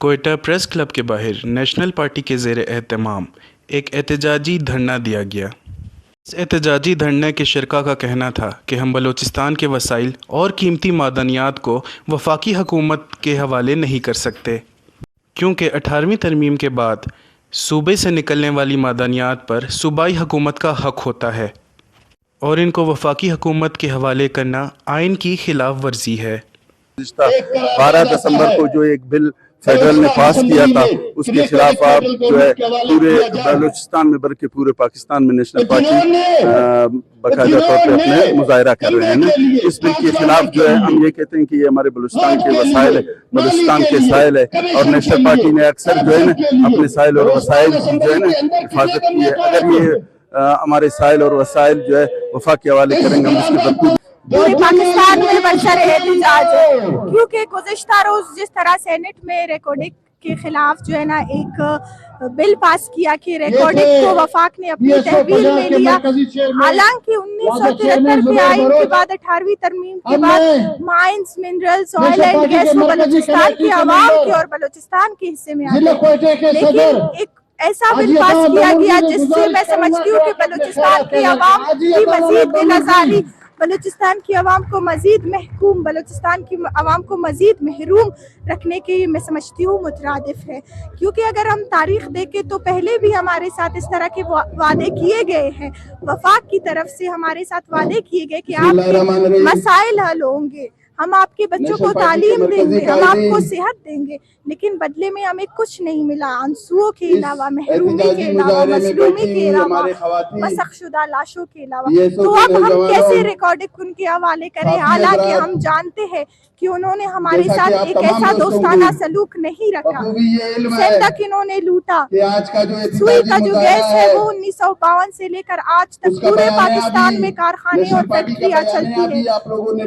Quetta press club کے باہر national party کے زیر اہتمام ایک احتجاجی دھرنا دیا گیا۔ اس احتجاجی دھرنے کے شرکاء کا کہنا تھا کہ ہم بلوچستان کے وسائل اور قیمتی معدنیات کو وفاقی حکومت کے حوالے نہیں کر سکتے، کیونکہ 18ویں ترمیم کے بعد صوبے سے نکلنے والی معدنیات پر صوبائی حکومت کا حق ہوتا ہے اور ان کو وفاقی حکومت کے حوالے کرنا آئین کی خلاف ورزی ہے۔ 12 دسمبر کو جو ایک بل فیڈرل نے پاس کیا تھا، اس کے خلاف آپ جو ہے پورے بلوچستان میں بلکہ پورے پاکستان میں نیشنل پارٹی باقاعدہ طور پہ اپنے مظاہرہ کر رہے ہیں۔ اس بل کے خلاف جو ہے ہم یہ کہتے ہیں کہ یہ ہمارے بلوچستان کے وسائل ہے، بلوچستان کے سائل ہے، اور نیشنل پارٹی نے اکثر جو ہے نا اپنے سائل اور وسائل کی جو ہے نا حفاظت کی ہے۔ اگر یہ ہمارے سائل اور وسائل جو ہے وفاق کے حوالے کریں گے، ہم اس کے بخود پورے پاکستان میں برسر احتجاج ہے، کیونکہ گزشتہ روز جس طرح سینٹ میں ریکارڈنگ کے خلاف جو ہے نا ایک بل پاس کیا کہ ریکارڈنگ کو وفاق نے اپنی تحویل میں لیا، حالانکہ 1973 کے آئین کے بعد 18ویں ترمیم کے بعد mines, minerals, oil and gas وہ بلوچستان کے عوام کے اور بلوچستان کے حصے میں آتے ہیں، لیکن ایک ایسا بل پاس کیا گیا جس سے میں سمجھتی ہوں کہ بلوچستان کی عوام کی مزید بلازاری، بلوچستان کی عوام کو مزید محکوم، بلوچستان کی عوام کو مزید محروم رکھنے کے میں سمجھتی ہوں مترادف ہے، کیونکہ اگر ہم تاریخ دیکھیں تو پہلے بھی ہمارے ساتھ اس طرح کے وعدے کیے گئے ہیں، وفاق کی طرف سے ہمارے ساتھ وعدے کیے گئے کہ آپ کے مسائل حل ہوں گے، ہم آپ کے بچوں کو تعلیم دیں گے، ہم آپ کو صحت دیں گے، لیکن بدلے میں ہمیں کچھ نہیں ملا، آنسوؤں کے علاوہ، محرومی کے علاوہ، مظلومی کے علاوہ، مسخ شدہ لاشوں کے علاوہ۔ تو اب ہم کیسے ریکارڈنگ ان کے حوالے کریں، حالانکہ ہم جانتے ہیں کہ انہوں نے ہمارے ساتھ ایک ایسا دوستانہ سلوک نہیں رکھا، سینٹ تک انہوں نے لوٹا، سوئی کا جو گیس ہے وہ 1952 سے لے کر آج تک پورے پاکستان میں کارخانے اور فیکٹریاں چلتی ہیں،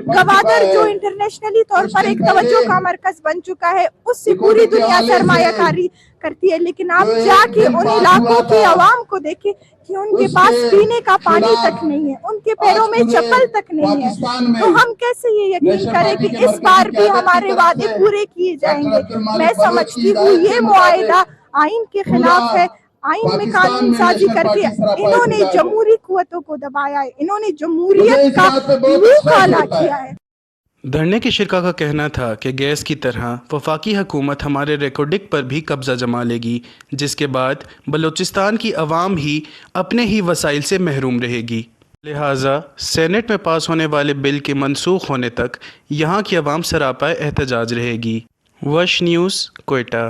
گوادر جو انٹرنیشنلی طور پر ایک توجہ کا مرکز بن چکا ہے، اس سے پوری دنیا سرمایہ کاری کرتی ہے، لیکن آپ جا کے ان علاقوں کی عوام کو دیکھیں کہ ان کے پاس پینے کا پانی تک نہیں ہے، ان کے پیروں میں چپل تک نہیں ہے، تو ہم کیسے یہ یقین کریں کہ اس بار بھی ہمارے وعدے پورے کیے جائیں گے؟ میں سمجھتی ہوں یہ معاہدہ آئین کے خلاف ہے، آئین میں قانون سازی کر کے انہوں نے جمہوری قوتوں کو دبایا ہے، انہوں نے جمہوریت کا منہ کالا کیا ہے۔ دھرنے کے شرکاء کا کہنا تھا کہ گیس کی طرح وفاقی حکومت ہمارے ریکارڈنگ پر بھی قبضہ جما لے گی، جس کے بعد بلوچستان کی عوام ہی اپنے ہی وسائل سے محروم رہے گی، لہٰذا سینٹ میں پاس ہونے والے بل کے منسوخ ہونے تک یہاں کی عوام سراپا احتجاج رہے گی۔ وش نیوز، کوئٹہ۔